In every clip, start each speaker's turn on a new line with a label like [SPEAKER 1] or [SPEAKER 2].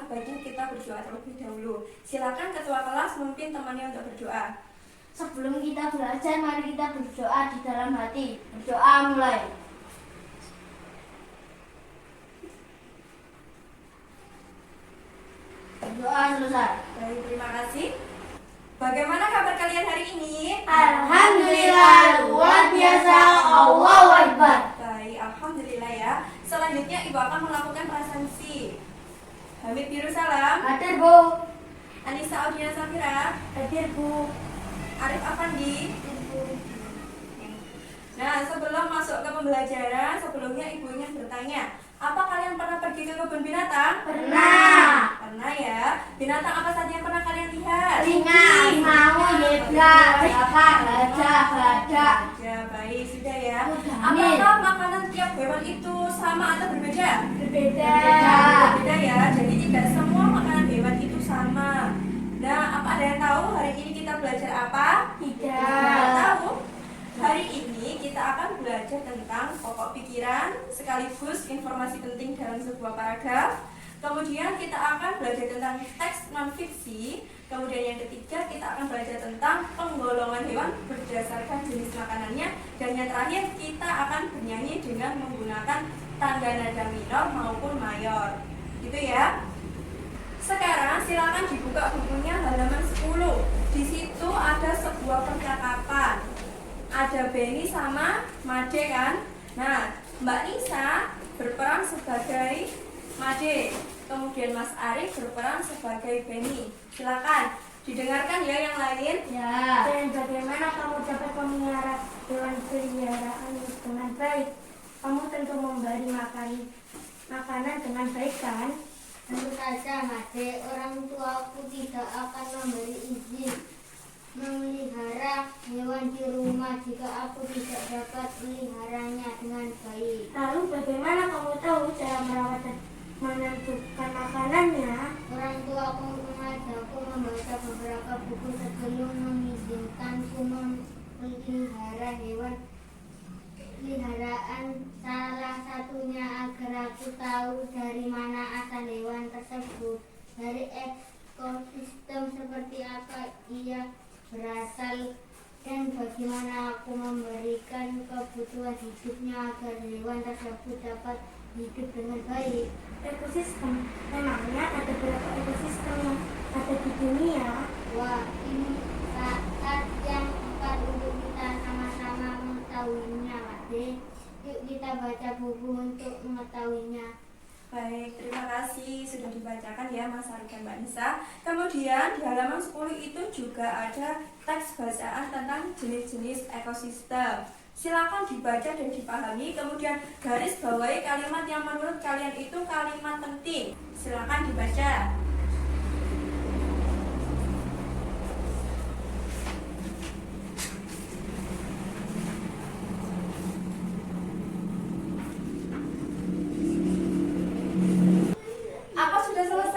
[SPEAKER 1] alangkah baiknya kita berdoa terlebih dahulu. Silakan ketua kelas memimpin temannya untuk berdoa.
[SPEAKER 2] Sebelum kita belajar, mari kita berdoa di dalam hati. Berdoa mulai. Berdoa selesai.
[SPEAKER 1] Baik, terima kasih. Bagaimana kabar kalian hari ini?
[SPEAKER 2] Alhamdulillah, luar biasa. Allahu Akbar.
[SPEAKER 1] Baik, alhamdulillah ya. Selanjutnya ibu akan melakukan prasensi. Hamid Biru Salam,
[SPEAKER 2] Hadir, Bu.
[SPEAKER 1] Anissa Audiana Safira,
[SPEAKER 2] Hadir, Bu.
[SPEAKER 1] Arif Afandi.
[SPEAKER 2] Hadir, Bu.
[SPEAKER 1] Nah, sebelum masuk ke pembelajaran, sebelumnya ibu ingin bertanya, apa kalian pernah pergi ke kebun binatang?
[SPEAKER 2] Pernah.
[SPEAKER 1] Pernah ya. Binatang apa saja yang pernah kalian lihat?
[SPEAKER 2] Singa, harimau, zebra, gajah, badak.
[SPEAKER 1] Ya, baik, sudah ya.
[SPEAKER 2] Sudah.
[SPEAKER 1] Apakah makanan tiap hewan itu sama atau berbeda?
[SPEAKER 2] Berbeda.
[SPEAKER 1] Berbeda ya. Jadi tidak semua makanan hewan itu sama. Nah, apa ada yang tahu hari ini kita belajar apa?
[SPEAKER 2] Tidak.
[SPEAKER 1] Tahu? Hari ini kita akan belajar tentang pokok pikiran sekaligus informasi penting dalam sebuah paragraf. Kemudian kita akan belajar tentang teks non-fiksi. Kemudian yang ketiga kita akan belajar tentang penggolongan hewan berdasarkan jenis makanannya. Dan yang terakhir kita akan bernyanyi dengan menggunakan tangga nada minor maupun mayor. Gitu ya. Sekarang silakan dibuka bukunya halaman 10. Di situ ada sebuah percakapan. Ada Benny sama Made kan? Nah, Mbak Nisa berperan sebagai Made. Kemudian Mas Arif berperan sebagai Benny. Silakan didengarkan ya yang lain.
[SPEAKER 2] Ya. Dan bagaimana kamu dapat memelihara hewan peliharaan dengan baik? Kamu tentu memberi makanan dengan baik kan? Tentu saja, Made. Orang tuaku tidak akan memberi izin memelihara hewan di rumah jika aku tidak dapat meliharanya dengan baik. Lalu bagaimana kamu tahu cara merawat dan menentukan makanannya? Orang tuaku mengajarku membaca beberapa buku sebelum mengizinkanku memelihara hewan peliharaan. Salah satunya agar aku tahu dari mana asal hewan tersebut, dari ekosistem seperti apa ia berasal, dan bagaimana aku memberikan kebutuhan hidupnya agar hewan tersebut dapat hidup dengan baik. Ekosistem, memangnya ada berapa ekosistem yang ada di dunia? Wah, ini saat yang tepat untuk kita sama-sama mengetahuinya, Ade. Yuk kita baca buku untuk mengetahuinya.
[SPEAKER 1] Baik, terima kasih sudah dibacakan ya Mas Arif dan Mbak Nisa. Kemudian di halaman 10 itu juga ada teks bacaan tentang jenis-jenis ekosistem. Silakan dibaca dan dipahami, kemudian garis bawahi kalimat yang menurut kalian itu kalimat penting. Silakan dibaca.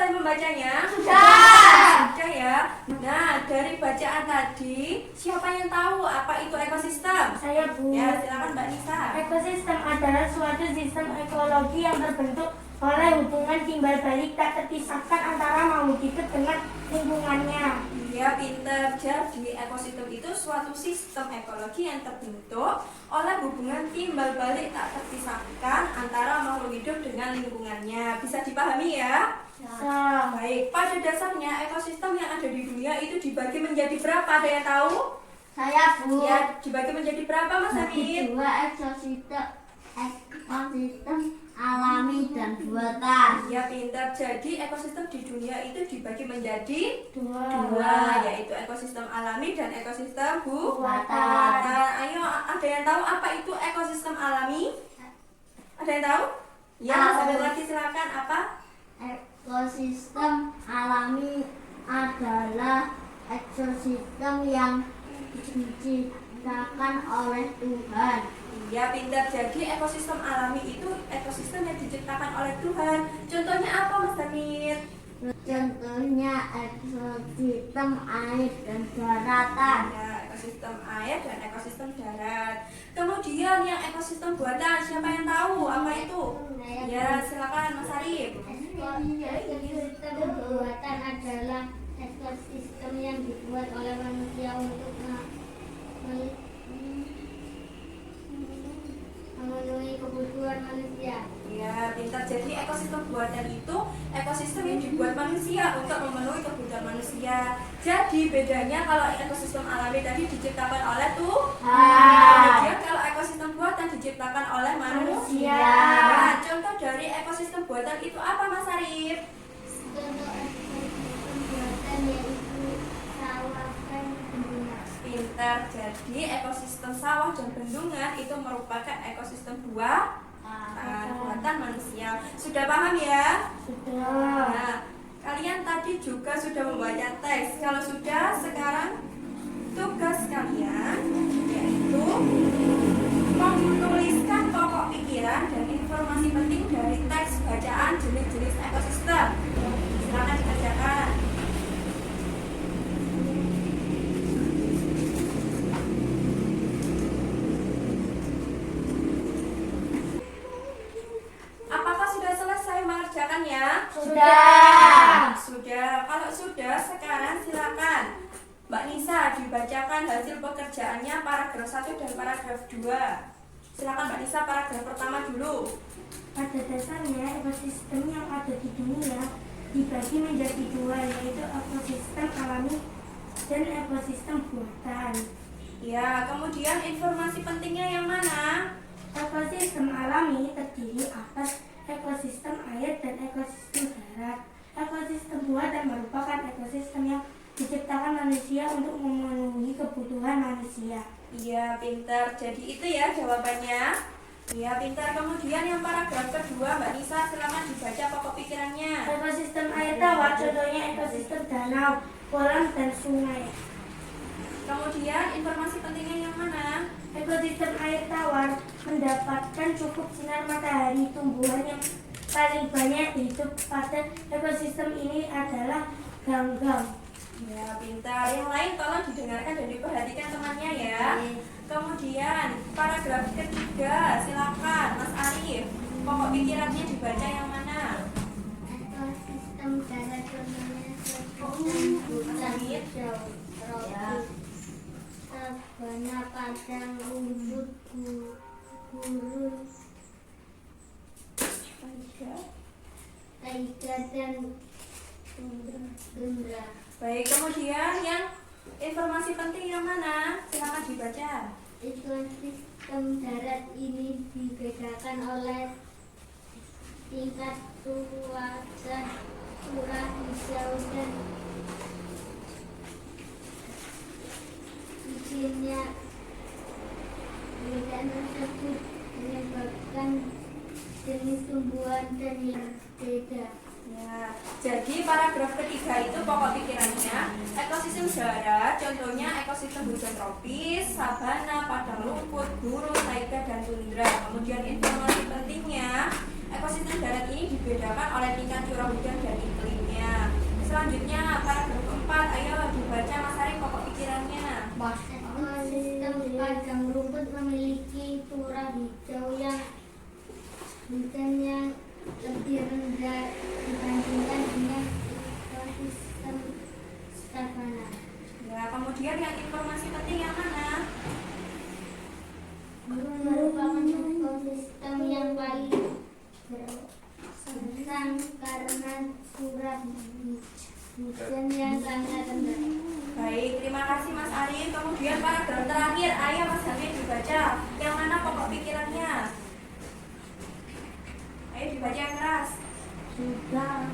[SPEAKER 1] Membacanya? Sudah ya. Nah, dari bacaan tadi, siapa yang tahu apa itu ekosistem?
[SPEAKER 2] Saya, Bu.
[SPEAKER 1] Ya, silakan Mbak Nisa.
[SPEAKER 2] Ekosistem adalah suatu sistem ekologi yang terbentuk oleh hubungan timbal balik tak terpisahkan antara makhluk hidup dengan lingkungannya.
[SPEAKER 1] Iya, pinter. Jadi ekosistem itu suatu sistem ekologi yang terbentuk oleh hubungan timbal balik tak terpisahkan antara makhluk hidup dengan lingkungannya. Bisa dipahami ya?
[SPEAKER 2] Ya.
[SPEAKER 1] Baik, pada dasarnya ekosistem yang ada di dunia itu dibagi menjadi berapa? Ada yang tahu?
[SPEAKER 2] Saya, Bu.
[SPEAKER 1] Ya, dibagi menjadi berapa Mas Hamid?
[SPEAKER 2] 2 ekosistem alami dan 2 tas.
[SPEAKER 1] Ya, pintar. Jadi ekosistem di dunia itu dibagi menjadi
[SPEAKER 2] dua,
[SPEAKER 1] yaitu ekosistem alami dan ekosistem
[SPEAKER 2] buatan.
[SPEAKER 1] Ayo, ada yang tahu apa itu ekosistem alami? Ada yang tahu? Ya, sambil lagi silakan. Apa?
[SPEAKER 2] Ekosistem alami adalah ekosistem yang diciptakan oleh Tuhan.
[SPEAKER 1] Ya, pintar. Jadi ekosistem alami itu ekosistem yang diciptakan oleh Tuhan. Contohnya apa Mas Hamid?
[SPEAKER 2] Contohnya ekosistem air dan daratan.
[SPEAKER 1] Ya, ekosistem air dan ekosistem darat. Kemudian yang ekosistem buatan, siapa yang tahu apa itu? Ya, silakan Mas Arif.
[SPEAKER 2] Ekosistem
[SPEAKER 1] dibuat manusia untuk memenuhi kebutuhan manusia. Jadi bedanya kalau ekosistem alami tadi diciptakan oleh Tuhan, kemudian kalau ekosistem buatan diciptakan oleh manusia. Nah, contoh dari ekosistem buatan itu apa, Mas Arif?
[SPEAKER 2] Contoh ekosistem buatan yaitu sawah dan bendungan.
[SPEAKER 1] Pintar. Jadi ekosistem sawah dan bendungan itu merupakan ekosistem buatan manusia. Sudah paham ya?
[SPEAKER 2] Sudah.
[SPEAKER 1] Nah, kalian tadi juga sudah membaca teks. Kalau sudah, sekarang tugas kalian yaitu menuliskan pokok pikiran dan informasi penting dari teks bacaan jenis-jenis ekosistem. Silakan dikerjakan. Apakah sudah selesai mengerjakannya? Sudah. Kalau sudah, sekarang silakan Mbak Nisa dibacakan hasil pekerjaannya paragraf 1 dan paragraf 2. Silakan Mbak Nisa, paragraf pertama dulu.
[SPEAKER 2] Pada dasarnya, ekosistem yang ada di dunia dibagi menjadi dua, yaitu ekosistem alami dan ekosistem buatan.
[SPEAKER 1] Ya, kemudian informasi pentingnya yang mana?
[SPEAKER 2] Ekosistem alami terdiri atas ekosistem air dan ekosistem darat. Ekosistem buatan merupakan ekosistem yang diciptakan manusia untuk memenuhi kebutuhan manusia.
[SPEAKER 1] Iya, pintar. Jadi itu ya jawabannya. Iya, pintar. Kemudian yang paragraf kedua, Mbak Nisa, silakan dibaca pokok pikirannya.
[SPEAKER 2] Ekosistem air tawar contohnya ekosistem danau, kolam, dan sungai.
[SPEAKER 1] Kemudian informasi pentingnya yang mana?
[SPEAKER 2] Ekosistem air tawar mendapatkan cukup sinar matahari. Tumbuhan yang paling banyak hidup pada ekosistem ini adalah ganggang.
[SPEAKER 1] Ya, pintar. Yang lain tolong didengarkan dan diperhatikan temannya ya. Kemudian paragraf ketiga, silakan Mas Arif. Pokok pikirannya dibaca yang mana?
[SPEAKER 2] Ekosistem darat contohnya ekosistem hutan hijau, tropis, sabana, padang, rumput, gurun, taiga, dan tundra.
[SPEAKER 1] Baik, kemudian yang informasi penting yang mana? Silakan dibaca.
[SPEAKER 2] Ekosistem darat ini dibedakan oleh tingkat cuaca curah, hijau, dan izinnya. Perbedaan tersebut menyebabkan jenis tumbuhan dan yang berbeda.
[SPEAKER 1] Ya, jadi paragraf ketiga itu pokok pikirannya ekosistem darat, contohnya ekosistem hujan tropis, sabana, padang rumput, gurun, taiga, dan tundra. Kemudian informasi pentingnya, ekosistem darat ini dibedakan oleh tingkat curah hujan dan iklimnya. Selanjutnya paragraf keempat, ayo dibaca Mas Arif pokok pikirannya.
[SPEAKER 2] Ekosistem padang rumput memiliki curah hijau yang hujannya lebih rendah dibandingkan dengan ekosistem savana.
[SPEAKER 1] Ya, kemudian yang informasi penting yang mana?
[SPEAKER 2] Gurun merupakan ekosistem yang paling bersang karena curah hujan yang sangat rendah.
[SPEAKER 1] Baik, terima kasih Mas Arif. Kemudian paragraf terakhir, ayo Mas Hamid dibaca. Yang mana pokok pikirannya? Ayo dibaca yang keras.
[SPEAKER 2] Sudah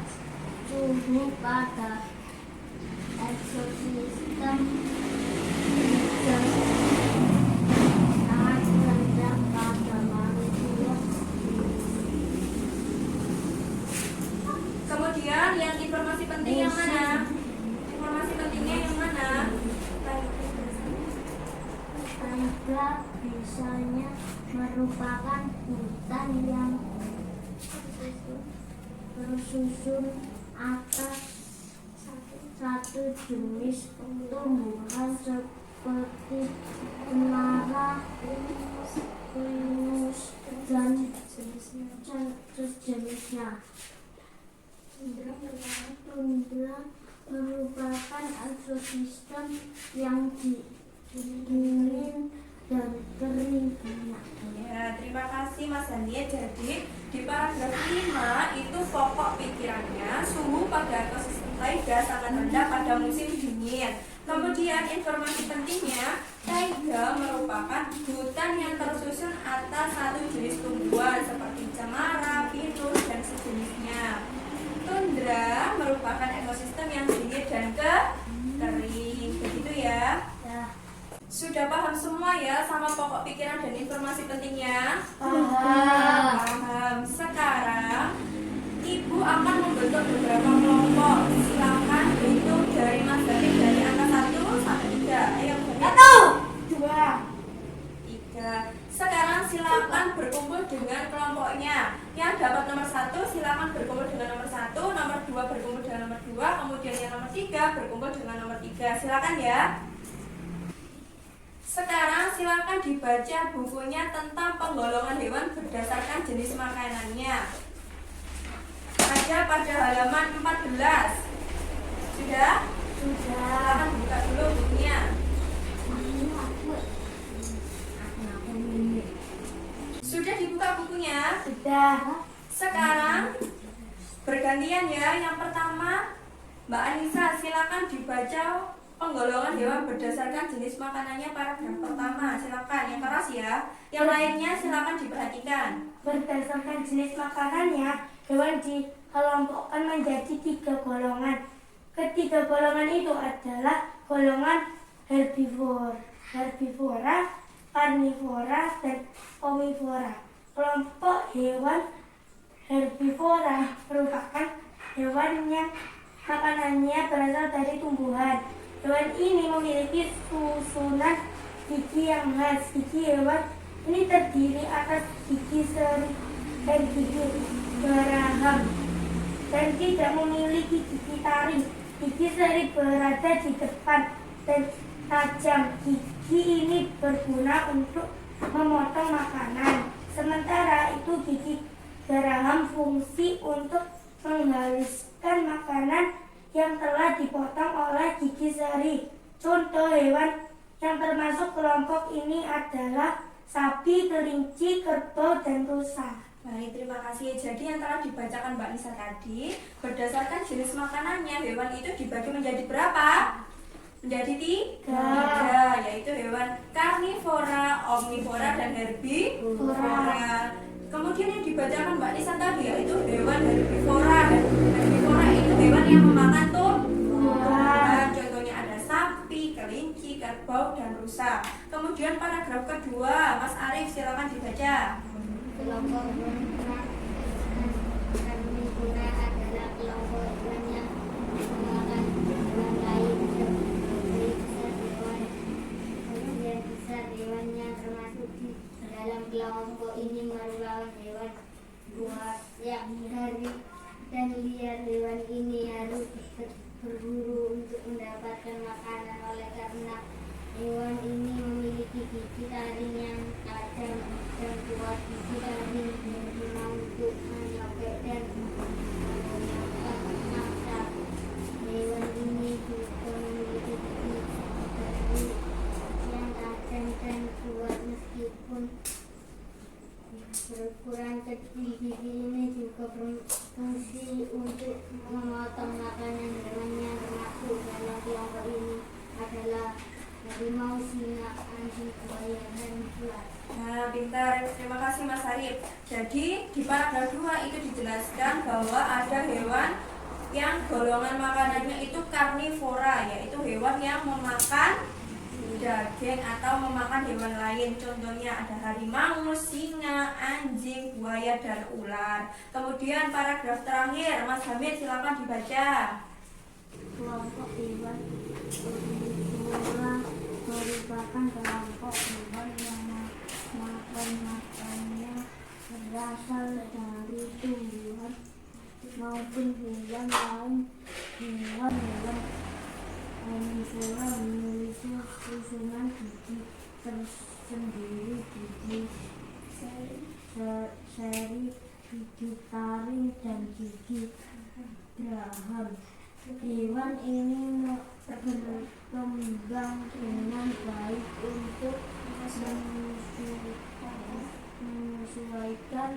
[SPEAKER 2] suhu pada ekosistem hijau sangat rendah pada manusia.
[SPEAKER 1] Kemudian yang informasi penting yang mana? Informasi pentingnya yang mana?
[SPEAKER 2] Taiga biasanya merupakan hutan yang tersusun atas satu jenis tumbuhan seperti cemara, pinus, dan sejenisnya. Tundra merupakan ekosistem yang dingin dan kering.
[SPEAKER 1] Ya, terima kasih Mas Dani. Jadi di paragraf 5 itu pokok pikirannya suhu pada ekosistem taiga sangat rendah pada musim dingin. Kemudian informasi pentingnya, taiga merupakan hutan yang tersusun atas satu jenis tumbuhan seperti cemara, pinus, dan sejenisnya. Tundra merupakan ekosistem yang dingin dan kering. Begitu ya. Sudah paham semua ya sama pokok pikiran dan informasi pentingnya? Paham. Sekarang Ibu akan membentuk beberapa kelompok. Silakan hitung dari Mas Dani dari angka 1 sampai 3. Ayo.
[SPEAKER 2] 1, 2,
[SPEAKER 1] 3. Sekarang silakan berkumpul dengan kelompoknya. Yang dapat nomor 1 silakan berkumpul dengan nomor 1, nomor 2 berkumpul dengan nomor 2, kemudian yang nomor 3 berkumpul dengan nomor 3. Silakan ya. Sekarang silakan dibaca bukunya tentang penggolongan hewan berdasarkan jenis makanannya. Ada pada halaman 14. Sudah? Silakan buka dulu bukunya. Sudah dibuka bukunya?
[SPEAKER 2] Sudah.
[SPEAKER 1] Sekarang bergantian ya. Yang pertama Mbak Anissa, silakan dibaca penggolongan hewan berdasarkan jenis makanannya paragraf pertama. Silakan yang keras ya. Yang lainnya silakan diperhatikan.
[SPEAKER 2] Berdasarkan jenis makanannya, hewan dikelompokkan menjadi 3 golongan. Ketiga golongan itu adalah golongan herbivora, karnivora, dan omnivora. Kelompok hewan herbivora merupakan hewan yang makanannya berasal dari tumbuhan. Hewan ini memiliki susunan gigi yang khas. Gigi hewan ini terdiri atas gigi seri dan gigi geraham dan tidak memiliki gigi taring. Gigi seri berada di depan dan tajam. Gigi ini berguna untuk memotong makanan. Sementara itu gigi geraham fungsi untuk menghaluskan makanan yang telah dipotong oleh gigi seri. Contoh hewan yang termasuk kelompok ini adalah sapi, kelinci, kerbau, dan rusa.
[SPEAKER 1] Baik, terima kasih. Jadi yang telah dibacakan Mbak Nisa tadi, berdasarkan jenis makanannya, hewan itu dibagi menjadi berapa? Menjadi 3, yaitu hewan karnivora, omnivora, dan herbivora. Kemudian yang dibacakan Mbak Nisa tadi yaitu hewan herbivora. Herbivora itu hewan yang memakan tumbuhan. Contohnya ada sapi, kelinci, kerbau, dan rusa. Kemudian paragraf kedua, Mas Arif silakan dibaca.
[SPEAKER 3] Kelompok karnivora adalah kelompok hewan yang memakan hewan lain sebagai besar hewannya termasuk di dalam kelompok ini merupakan hewan buas yang dari dan liar. Hewan ini harus berburu untuk mendapatkan makanan oleh karena hewan ini memiliki gigi taring yang tajam dan kuat. Gigi taring berguna untuk menyobek dan mengenyangkan mangsa. Hewan ini juga memiliki gigi taring yang tajam dan kuat meskipun berukuran kecil. Gigi ini juga berfungsi untuk memotong makanan. Hewan yang termasuk dalam kelompok ini adalah harimau, singa, anjing, buaya, dan ular.
[SPEAKER 1] Nah, pintar. Terima kasih Mas Arif. Jadi di paragraf 2 itu dijelaskan bahwa ada hewan yang golongan makanannya itu karnivora, yaitu hewan yang memakan daging atau memakan hewan lain. Contohnya ada harimau, singa, anjing, buaya, dan ular. Kemudian paragraf terakhir, Mas Hamid silakan dibaca.
[SPEAKER 3] Kelompok hewan herbivora merupakan kelompok hewan yang makan makanannya berasal dari tumbuhan maupun hewan lain. Hewan-hewan omnivora memiliki susunan gigi tersendiri. Gigi seri, gigi taring, dan gigi geraham. Hewan ini berkembang dengan baik untuk menyesuaikan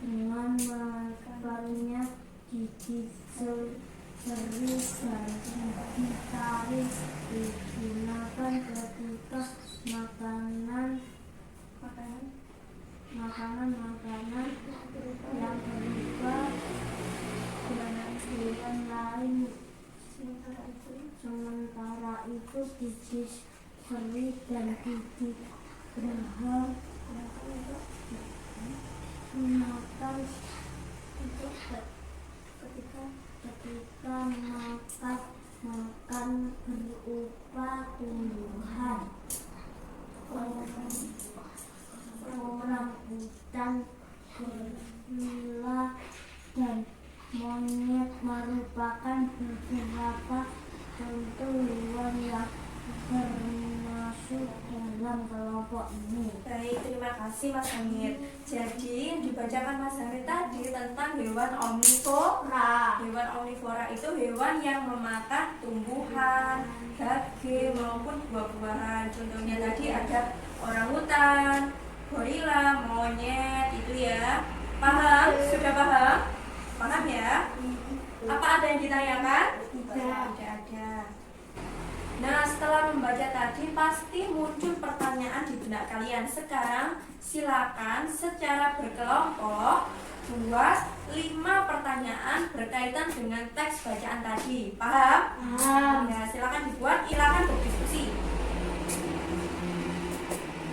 [SPEAKER 3] dengan makannya, gigi seri dan gigi tarik digunakan ketika makanan yang berupa dengan hewan lain. Sementara itu gigi seri dan gigi geraham gunakan ketika makan berupa tumbuhan. Orangutan, gorila, dan monyet merupakan beberapa contoh hewan yang termasuk dalam kelompok ini.
[SPEAKER 1] Baik, terima kasih Mas Hamid. Jadi yang dibacakan Mas Hamid tadi tentang hewan omnivora. Hewan omnivora itu hewan yang memakan tumbuhan, daging maupun buah-buahan. Contohnya tadi ada orangutan, gorila, monyet, itu ya. Paham? Sudah paham? Paham ya? Apa ada yang ditanyakan? Tidak ada. Nah, setelah membaca tadi pasti muncul pertanyaan di benak kalian. Sekarang silakan secara berkelompok buat 5 pertanyaan berkaitan dengan teks bacaan tadi. Paham?
[SPEAKER 2] Paham.
[SPEAKER 1] Ya, silakan dibuat, silakan berdiskusi.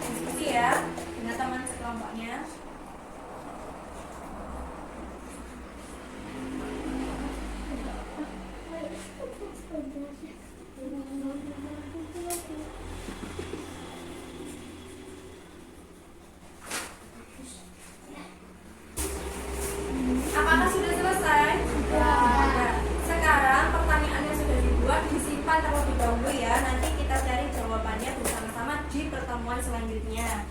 [SPEAKER 1] Diskusi ya dengan teman sekelompoknya. Apakah sudah selesai? Sudah. Sekarang pertanyaan yang sudah dibuat disimpan terlebih dahulu ya. Nanti kita cari jawabannya bersama-sama di pertemuan selanjutnya.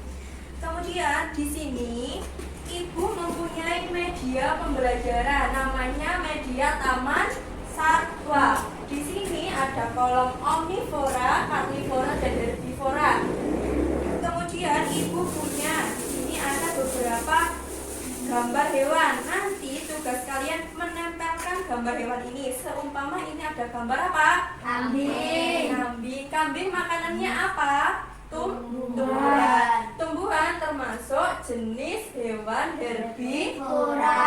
[SPEAKER 1] Kemudian di sini Ibu mempunyai media pembelajaran, namanya media Taman Satwa. Di sini ada kolom omnivora, karnivora, dan herbivora. Kemudian Ibu punya di sini ada beberapa gambar hewan. Nanti tugas kalian menempelkan gambar hewan ini. Seumpama ini ada gambar apa?
[SPEAKER 3] Kambing.
[SPEAKER 1] Kambing makanannya apa? Tumbuhan. Tumbuhan termasuk jenis hewan herbivora.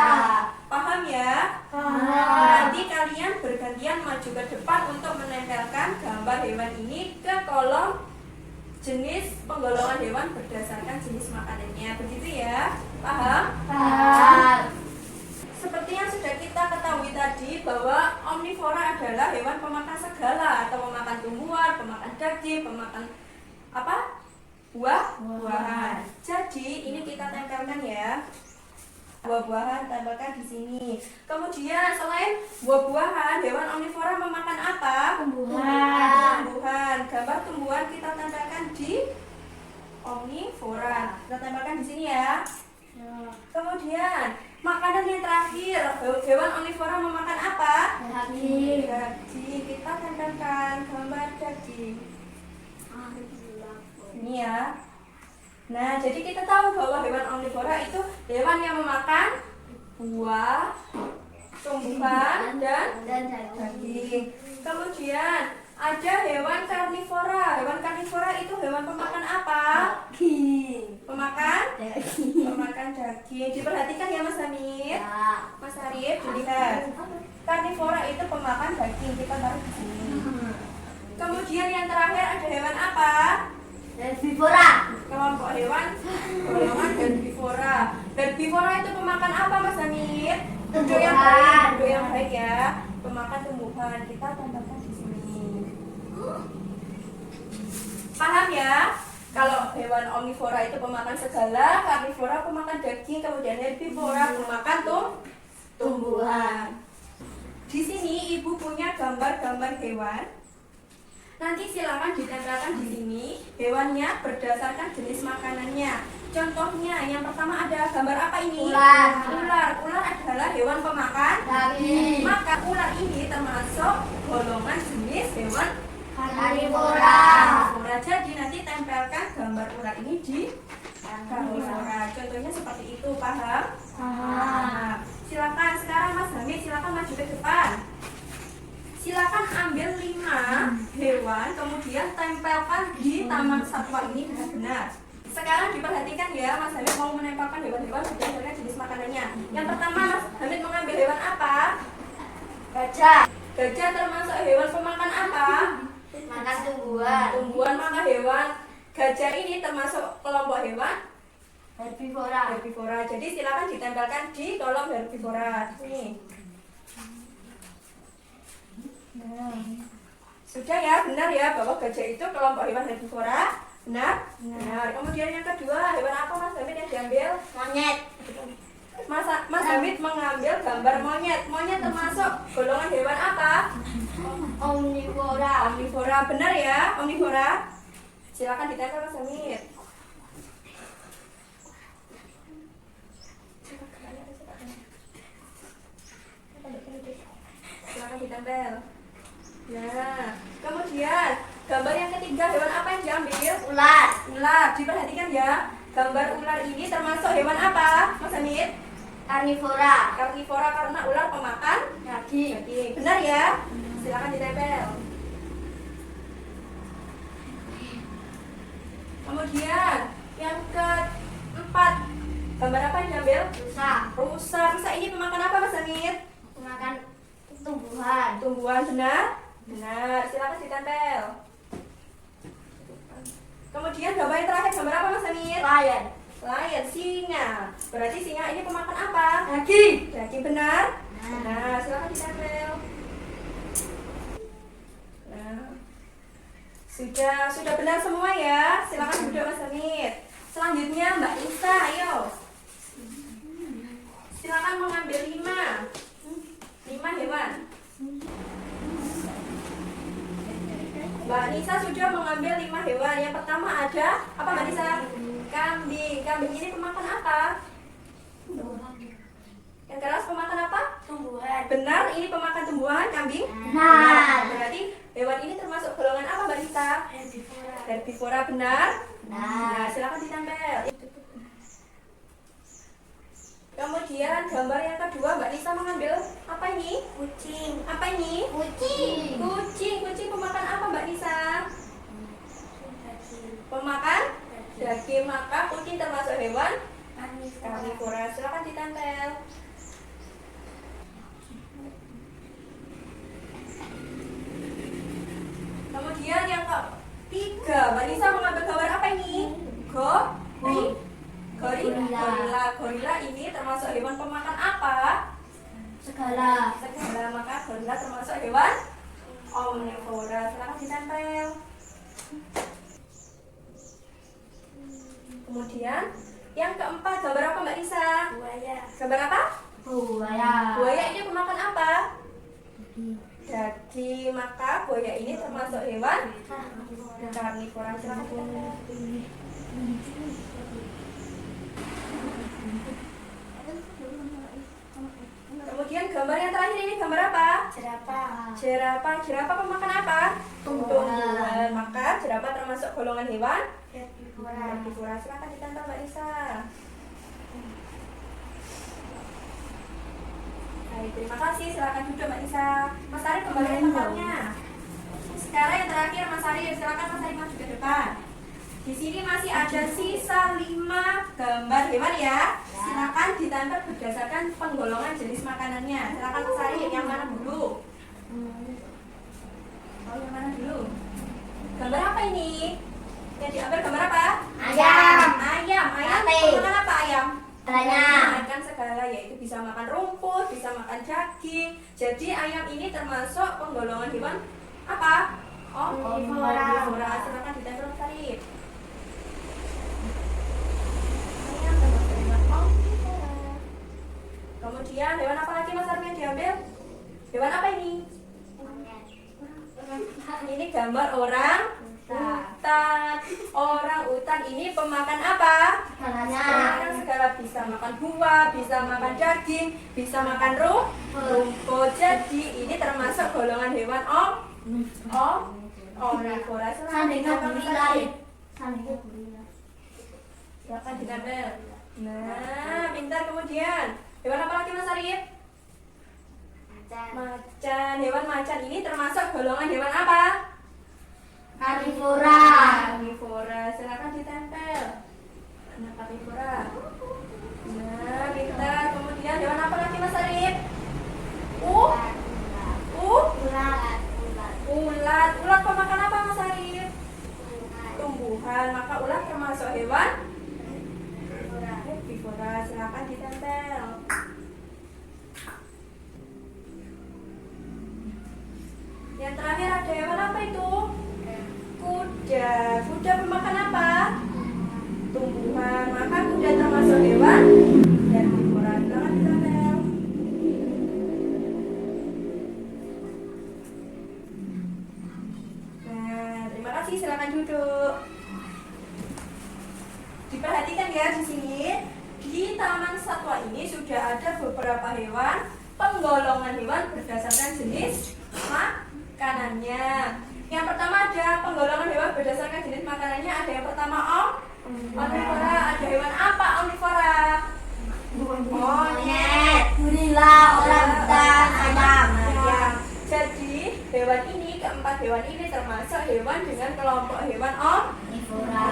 [SPEAKER 1] Paham ya? Nanti kalian bergantian maju ke depan untuk menempelkan gambar hewan ini ke kolom jenis penggolongan hewan berdasarkan jenis makanannya. Begitu ya? Paham? Seperti yang sudah kita ketahui tadi bahwa omnivora adalah hewan pemakan segala atau pemakan tumbuhan, pemakan daging, pemakan apa? Buah-buahan. Jadi ini kita tempelkan ya. Buah-buahan tempelkan di sini. Kemudian selain buah-buahan, hewan omnivora memakan apa? Tumbuhan. Gambar tumbuhan kita tempelkan di omnivora. Kita tempelkan di sini ya. Kemudian makanan yang terakhir, hewan omnivora memakan apa?
[SPEAKER 3] Daging.
[SPEAKER 1] Daging. Kita tempelkan gambar daging. Ini ya. Nah, jadi kita tahu bahwa hewan omnivora itu hewan yang memakan buah, tumbuhan, dan daging. Kemudian ada hewan karnivora. Hewan karnivora itu hewan pemakan apa? Pemakan daging. Diperhatikan ya Mas Hamid. Mas Arif, dilihat. Karnivora itu pemakan daging. Kita taruh di sini. Kemudian yang terakhir ada hewan apa?
[SPEAKER 3] Herbivora.
[SPEAKER 1] Kelompok hewan golongan herbivora. Herbivora itu pemakan apa Mas Hamid?
[SPEAKER 3] Tumbuhan.
[SPEAKER 1] Tumbuh yang baik ya. Pemakan tumbuhan. Kita tambahkan di sini. Paham ya? Kalau hewan omnivora itu pemakan segala, karnivora pemakan daging, kemudian herbivora pemakan tumbuhan. Di sini Ibu punya gambar-gambar hewan. Nanti silakan ditempelkan di sini hewannya berdasarkan jenis makanannya. Contohnya, yang pertama ada gambar apa ini?
[SPEAKER 3] Ular.
[SPEAKER 1] Ular adalah hewan pemakan
[SPEAKER 3] Daging.
[SPEAKER 1] maka ular ini termasuk golongan jenis hewan
[SPEAKER 3] Karnivora.
[SPEAKER 1] karnivora. Jadi nanti tempelkan gambar ular ini di karnivora. Contohnya seperti itu, paham? Nah, silakan sekarang Mas Hamid, silakan maju ke depan. Silakan ambil 5 hewan, kemudian tempelkan di taman satwa ini dengan benar. Sekarang diperhatikan ya, Mas Hamid mau menempelkan hewan-hewan berdasarkan jenis makanannya. Yang pertama, Mas Hamid mengambil hewan apa?
[SPEAKER 3] Gajah.
[SPEAKER 1] Gajah termasuk hewan pemakan apa?
[SPEAKER 3] Makan tumbuhan.
[SPEAKER 1] Tumbuhan. Maka hewan gajah ini termasuk kelompok hewan
[SPEAKER 3] Herbivora.
[SPEAKER 1] herbivora. Jadi silakan ditempelkan di kolom herbivora. Nih. Nah. Sudah ya, benar ya bahwa gajah itu kelompok hewan herbivora. Benar? Benar. Kemudian yang kedua, hewan apa Mas Hamid yang diambil?
[SPEAKER 3] Monyet.
[SPEAKER 1] Mas Hamid mengambil gambar monyet. Monyet termasuk golongan hewan apa?
[SPEAKER 3] Omnivora.
[SPEAKER 1] Omnivora. Benar ya, omnivora. Silakan ditempel Mas Hamid. Silakan ditempel. Nah, kemudian gambar yang ketiga, hewan apa yang diambil?
[SPEAKER 3] Ular.
[SPEAKER 1] Ular. Diperhatikan ya. Gambar ular ini termasuk hewan apa, Mas Hamid?
[SPEAKER 3] Karnivora.
[SPEAKER 1] Karnivora karena ular pemakan
[SPEAKER 3] Daging.
[SPEAKER 1] daging. Benar ya? Silakan ditempel. Kemudian yang keempat, gambar apa yang diambil?
[SPEAKER 3] Rusa.
[SPEAKER 1] Rusa. Rusa ini pemakan apa Mas Hamid?
[SPEAKER 3] Makan tumbuhan.
[SPEAKER 1] Tumbuhan. Benar? Benar. Silakan ditempel. Kemudian gambar yang terakhir, gambar apa Mas Hamid?
[SPEAKER 3] Lion.
[SPEAKER 1] Lion, singa. Berarti singa ini pemakan apa?
[SPEAKER 3] Daging.
[SPEAKER 1] Daging. Benar? Nah, silakan ditempel. Nah, sudah benar semua ya. Silakan duduk Mas Hamid. Selanjutnya Mbak Nisa, ayo. Silakan mengambil 5 hewan. Mbak Nisa sudah mengambil 5 hewan. Yang pertama ada apa Mbak Nisa? Kambing. Kambing ini pemakan apa? Yang keras pemakan apa?
[SPEAKER 3] Tumbuhan.
[SPEAKER 1] Benar, ini pemakan tumbuhan, kambing?
[SPEAKER 3] Benar.
[SPEAKER 1] Berarti hewan ini termasuk golongan apa Mbak Nisa?
[SPEAKER 3] Herbivora.
[SPEAKER 1] Herbivora. Benar?
[SPEAKER 3] Benar.
[SPEAKER 1] Nah, silakan ditempel. Kemudian gambar yang kedua Mbak Nisa mengambil apa ini?
[SPEAKER 3] Kucing.
[SPEAKER 1] Apa ini?
[SPEAKER 3] Kucing.
[SPEAKER 1] Kucing pemakan apa Mbak Nisa? Pemakan daging. Maka kucing termasuk hewan karnivora. Silakan ditempel. Kemudian yang ketiga, Mbak Nisa mengambil gambar apa ini? Gorila ini termasuk hewan pemakan apa?
[SPEAKER 3] Segala.
[SPEAKER 1] Maka gorila termasuk hewan omnivora. Silakan ditempel. Kemudian yang keempat, gambar apa Mbak Nisa?
[SPEAKER 3] Buaya.
[SPEAKER 1] Gambar apa?
[SPEAKER 3] Buaya.
[SPEAKER 1] Buaya ini pemakan apa? Daging. Maka buaya ini termasuk hewan karnivora. Silakan ditempel. Kemudian gambar yang terakhir ini gambar apa? Jerapah pemakan apa? Tumbuhan. Maka jerapah termasuk golongan hewan herbivora. Silakan ditempel Mbak Nisa. Baik, terima kasih. Silakan duduk Mbak Nisa. Mas Arif kembali ke tempatnya. Sekarang yang terakhir Mas Arif. Silakan Mas Arif maju ke depan. Di sini masih ada sisa 5 gambar hewan ya. Silakan ditempel berdasarkan penggolongan jenis makanannya. Silakan Mas Arif, yang mana dulu? Oh, yang mana dulu? Gambar apa ini? Yang diambil gambar apa?
[SPEAKER 3] Ayam.
[SPEAKER 1] Ayam
[SPEAKER 3] Sate.
[SPEAKER 1] makan apa ayam?
[SPEAKER 3] Banyak.
[SPEAKER 1] Makan segala, yaitu bisa makan rumput, bisa makan daging. Jadi ayam ini termasuk penggolongan hewan apa?
[SPEAKER 3] Omnivora.
[SPEAKER 1] Silakan ditempel Mas Arif. Ayam termasuk hewan omnivora. Kemudian hewan apa lagi Mas Arif yang diambil? Hewan apa ini? Ini gambar orang uta. utan. Orang utan ini pemakan apa?
[SPEAKER 3] Segalanya.
[SPEAKER 1] Pemakan segala, bisa makan buah, bisa makan daging, bisa makan rumput. Jadi ini termasuk golongan hewan omnivora.
[SPEAKER 3] Sandingnya gorila. Sandingnya gorila.
[SPEAKER 1] Silakan ditempel. Nah, pintar. Kemudian hewan apa lagi Mas Arif? Macan. Hewan macan ini termasuk golongan hewan apa?
[SPEAKER 3] Karnivora.
[SPEAKER 1] Karnivora. Silakan ditempel. Nah, karnivora. Nah, pintar. Kemudian hewan apa lagi Mas Arif? Ulat. Ulat pemakan apa Mas Arif? Tumbuhan. Maka ulat termasuk hewan herbivora. Silakan ditempel. Yang terakhir ada hewan apa itu? Kuda. Kuda pemakan apa? Tumbuhan. Maka kuda termasuk hewan herbivora. Silakan ditempel. Nah, terima kasih. Silakan duduk. Diperhatikan ya di sini. Di Taman Satwa ini sudah ada beberapa hewan, penggolongan hewan berdasarkan jenis makanannya. Yang pertama ada penggolongan hewan berdasarkan jenis makanannya. Ada yang pertama omnivora. Ada hewan apa omnivora? Monyet,
[SPEAKER 3] Gorila, orangutan, ayam.
[SPEAKER 1] ayam. Jadi hewan ini, keempat hewan ini termasuk hewan dengan kelompok hewan omnivora.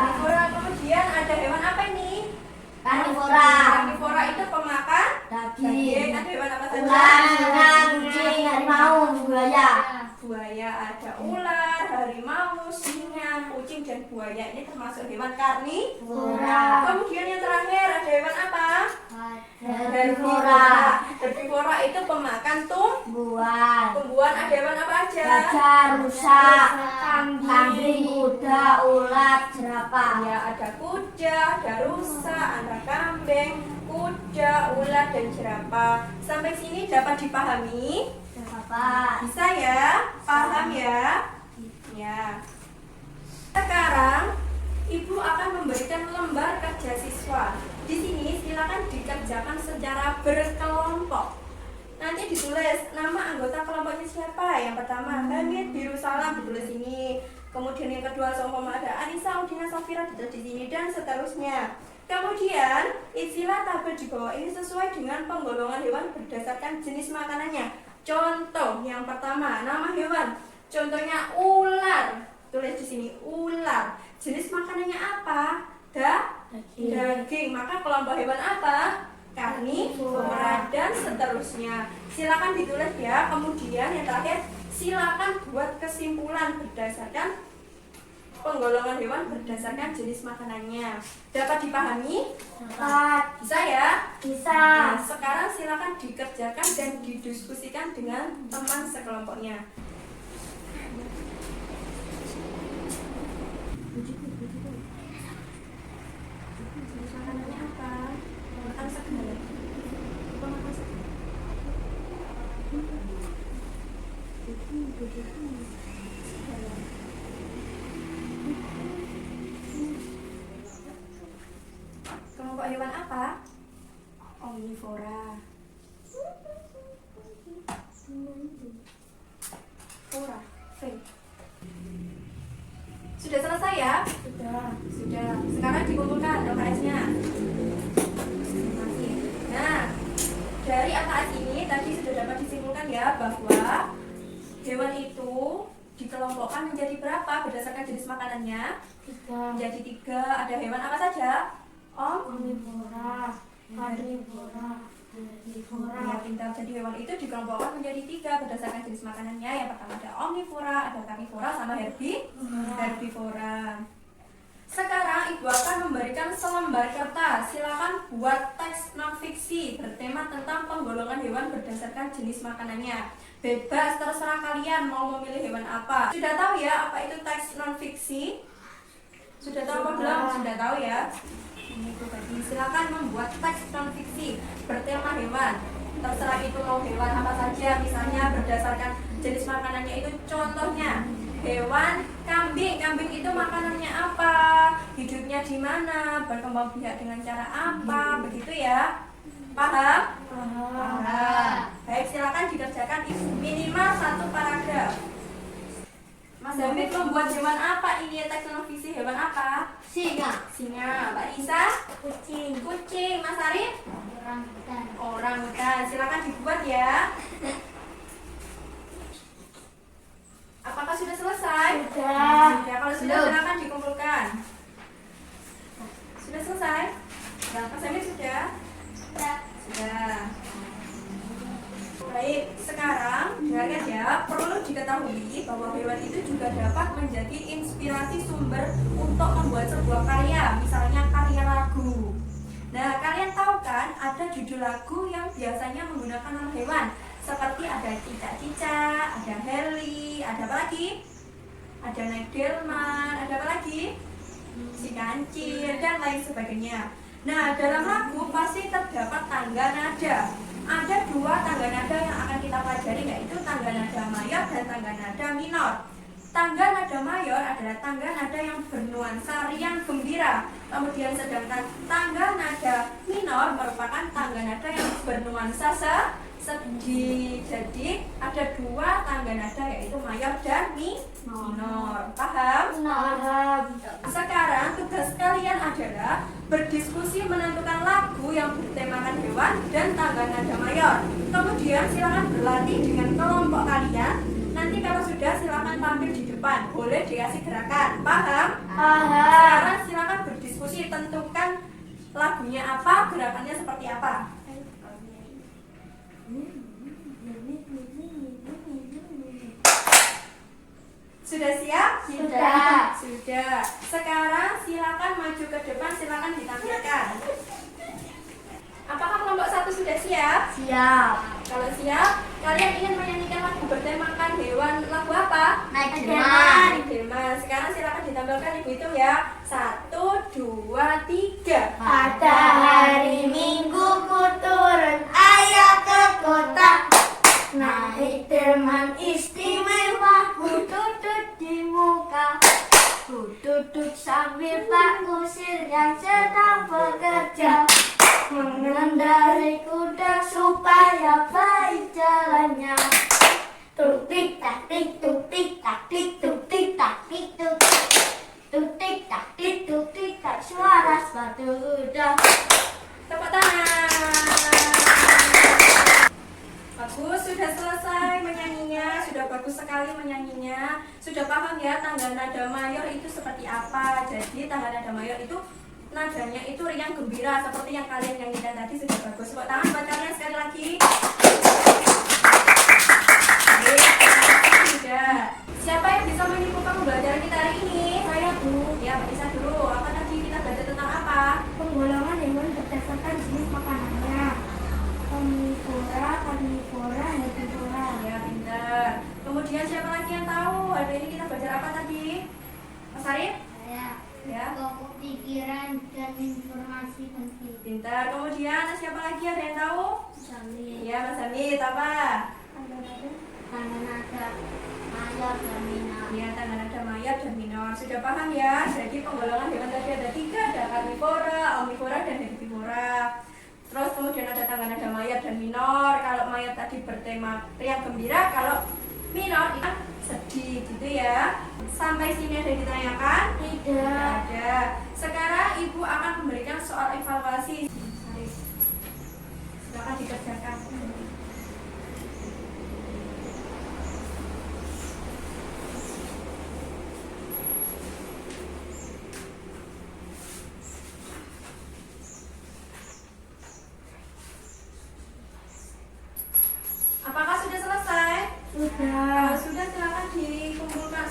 [SPEAKER 1] Kemudian ada hewan apa ini?
[SPEAKER 3] Karnivora.
[SPEAKER 1] Karnivora itu pemakan daging. Ada hewan apa saja?
[SPEAKER 3] Ular, singa, kucing, harimau, buaya.
[SPEAKER 1] Buaya, ada ular, harimau, singa, kucing, dan buaya. Ini termasuk hewan karnivora. Kemudian yang terakhir ada hewan apa?
[SPEAKER 3] Herbivora.
[SPEAKER 1] Herbivora itu pemakan
[SPEAKER 3] Tumbuhan.
[SPEAKER 1] tumbuhan. Ada hewan apa aja?
[SPEAKER 3] Gajah, rusa, kambing, kuda, ulat, jerapah.
[SPEAKER 1] Ya, ada kuda, ada rusa, ada kambing, kuda, ulat, dan jerapah. Sampai sini dapat dipahami?
[SPEAKER 3] Jerapah.
[SPEAKER 1] Bisa ya? Paham ya? Ya. Sekarang Ibu akan memberikan lembar kerja siswa. Di sini silakan dikerjakan secara berkelompok. Nanti ditulis nama anggota kelompoknya siapa. Yang pertama Hamid Biru Salam ditulis ini. Kemudian yang kedua seumpama ada Anissa, Udina, Safira ditulis di sini dan seterusnya. Kemudian isilah tabel di bawah ini sesuai dengan penggolongan hewan berdasarkan jenis makanannya. Contoh yang pertama nama hewan. Contohnya ular. Tulis di sini ular. Jenis makanannya apa? Daging. Maka kelompok hewan apa? Karnivora dan seterusnya. Silakan ditulis ya. Kemudian yang terakhir silakan buat kesimpulan berdasarkan penggolongan hewan berdasarkan jenis makanannya. Dapat dipahami?
[SPEAKER 3] Dapat.
[SPEAKER 1] Bisa ya?
[SPEAKER 3] Bisa.
[SPEAKER 1] Nah, sekarang silakan dikerjakan dan didiskusikan dengan teman sekelompoknya. Jenis makanannya apa? Makan segala. Makan segala. Kelompok hewan apa? Omnivora. Fora. Sudah selesai ya? Sudah. Sekarang dikumpulkan LKS-nya. Nah, dari LKS ini tadi sudah dapat disimpulkan ya bahwa hewan itu dikelompokkan menjadi berapa berdasarkan jenis makanannya? Menjadi 3. Ada hewan apa saja?
[SPEAKER 2] Omnivora, karnivora, herbivora.
[SPEAKER 1] Ya, pintar. Jadi hewan itu dikelompokkan menjadi 3 berdasarkan jenis makanannya. Yang pertama ada omnivora, ada karnivora, sama herbivora. Sekarang Ibu akan memberikan selembar kertas. Silakan buat teks non-fiksi bertema tentang penggolongan hewan berdasarkan jenis makanannya. Bebas, terserah kalian mau memilih hewan apa. Sudah tahu ya apa itu teks non-fiksi? Sudah tahu apa belum? Sudah tahu ya. Ini tuh tadi. Silakan membuat teks non-fiksi bertema hewan. Terserah itu mau hewan apa saja. Misalnya berdasarkan jenis makanannya itu contohnya hewan kambing. kambing. Kambing itu makanannya apa? Hidupnya di mana? Berkembang biak dengan cara apa? Begitu ya? Paham? Paham. Baik, silakan dikerjakan minimal 1 paragraf. Mas Hamid membuat hewan apa ini? Teks non fiksi hewan apa?
[SPEAKER 3] Singa.
[SPEAKER 1] Singa. Mbak Isa?
[SPEAKER 2] Kucing.
[SPEAKER 1] Kucing. Mas Arif?
[SPEAKER 3] Orangutan.
[SPEAKER 1] Orangutan. Silakan dibuat ya. Apakah sudah selesai?
[SPEAKER 2] Sudah.
[SPEAKER 1] Kalau sudah,
[SPEAKER 3] Belum.
[SPEAKER 1] silakan dikumpulkan. Sudah selesai? Mas Hamid sudah? Sudah. Baik, sekarang dengarkan ya, perlu diketahui bahwa hewan itu juga dapat menjadi inspirasi sumber untuk membuat sebuah karya, misalnya karya lagu. Nah, kalian tahu kan ada judul lagu yang biasanya menggunakan nama hewan, seperti ada cicak-cicak, ada heli, ada apa lagi? Ada Nagelman, ada apa lagi? Si kancil, dan lain sebagainya. Nah, dalam lagu pasti terdapat tangga nada. Ada 2 tangga nada yang akan kita pelajari, yaitu tangga nada mayor dan tangga nada minor. Tangga nada mayor adalah tangga nada yang bernuansa riang gembira. Kemudian sedangkan tangga nada minor merupakan tangga nada yang bernuansa sedih. Jadi ada 2 tangga nada, yaitu mayor dan minor. Paham?
[SPEAKER 2] Paham.
[SPEAKER 1] Sekarang tugas kalian adalah berdiskusi menentukan lagu yang bertemakan hewan dan tangga nada mayor. Kemudian silakan berlatih dengan kelompok kalian. Nanti kalau sudah silakan tampil di depan. Boleh dikasih gerakan. Paham?
[SPEAKER 2] Paham.
[SPEAKER 1] Sekarang silakan berdiskusi, tentukan lagunya apa, gerakannya seperti apa. Sudah siap?
[SPEAKER 2] Sudah.
[SPEAKER 1] Sudah. Sekarang silakan maju ke depan, silakan ditampilkan. Apakah kelompok 1 sudah siap?
[SPEAKER 2] Siap.
[SPEAKER 1] Kalau siap, kalian ingin menyanyikan lagu bertemakan hewan, lagu apa?
[SPEAKER 2] Nagelman.
[SPEAKER 1] Nagelman. Sekarang silakan ditampilkan, ibu hitung ya. 1, 2, 3.
[SPEAKER 2] Pada hari Minggu ku turun ayah ke kota, naik delman istimewa, ku duduk di muka, ku duduk sambil Pak Kusir yang sedang bekerja, mengendarai kuda supaya baik jalannya. Tuk tik tak tik tuk tik tak tik tuk tik tak tik tuk tik. Tutik tak tik tutik tak, suara sepatu kuda.
[SPEAKER 1] Tepuk tangan. Bagus, sudah selesai menyanyinya, sudah bagus sekali menyanyinya. Sudah paham ya tangga nada mayor itu seperti apa. Jadi tangga nada mayor itu nadanya itu riang gembira seperti yang kalian nyanyikan tadi. Sudah bagus. Tepuk tangan buat kalian sekali lagi. Sudah. Siapa yang bisa menyimpulkan pembelajaran kita hari ini?
[SPEAKER 2] Saya Bu,
[SPEAKER 1] Ya, Mbak Isa dulu. Apa tadi kita belajar tentang apa?
[SPEAKER 2] penggolongan hewan berdasarkan jenis makanannya. Omnivora, karnivora, herbivora.
[SPEAKER 1] Ya, pintar. Kemudian siapa lagi yang tahu? Hari ini kita belajar apa tadi? Mas Arif?
[SPEAKER 3] Saya
[SPEAKER 1] Ya,
[SPEAKER 3] pokok pikiran dan informasi penting.
[SPEAKER 1] pintar. Kemudian siapa lagi ada yang tahu?
[SPEAKER 3] Sambil
[SPEAKER 1] Ya, Mas Hamid, apa?
[SPEAKER 3] tangan ada mayor dan minor.
[SPEAKER 1] Ya, tangga nada mayor dan minor. Sudah paham ya? Jadi penggolongan hewan tadi ada 3, ada karnivora, omnivora, dan herbivora. Terus kemudian ada tangga nada mayor dan minor. Kalau mayor tadi bertema riang gembira, kalau minor itu sedih gitu ya. Sampai sini ada yang ditanyakan?
[SPEAKER 2] Tidak.
[SPEAKER 1] Ada. Sekarang Ibu akan memberikan soal evaluasi. Silakan dikerjakan. Apakah sudah selesai?
[SPEAKER 2] Sudah.
[SPEAKER 1] Kalau sudah silakan dikumpulkan.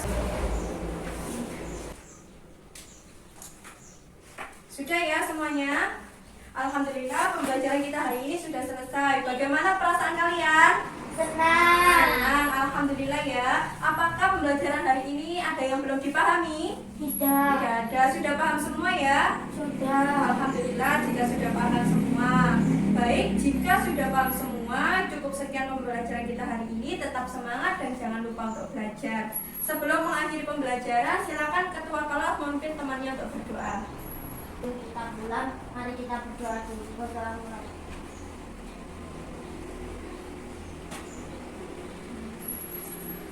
[SPEAKER 1] Sudah ya semuanya? Alhamdulillah pembelajaran kita hari ini sudah selesai. Bagaimana perasaan kalian?
[SPEAKER 2] Senang.
[SPEAKER 1] Senang, alhamdulillah ya. Apakah pembelajaran hari ini ada yang belum dipahami?
[SPEAKER 2] Tidak.
[SPEAKER 1] Tidak ada. Sudah paham semua ya?
[SPEAKER 2] Sudah.
[SPEAKER 1] Alhamdulillah jika sudah paham semua. Baik, jika sudah paham semua, cukup sekian pembelajaran kita hari ini. Tetap semangat dan jangan lupa untuk belajar. Sebelum mengakhiri pembelajaran, silakan ketua kelas memimpin temannya untuk berdoa.
[SPEAKER 3] Kita pulang, mari kita berdoa dulu. Berdoa mulai.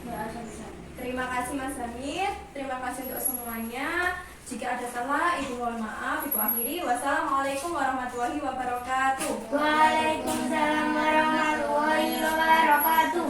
[SPEAKER 3] Doa selesai.
[SPEAKER 1] Terima kasih Mas Hamid, terima kasih untuk semuanya. Jika ada salah, Ibu mohon maaf. Ibu akhiri. Wassalamualaikum warahmatullahi wabarakatuh.
[SPEAKER 2] Waalaikumsalam warahmatullahi wabarakatuh.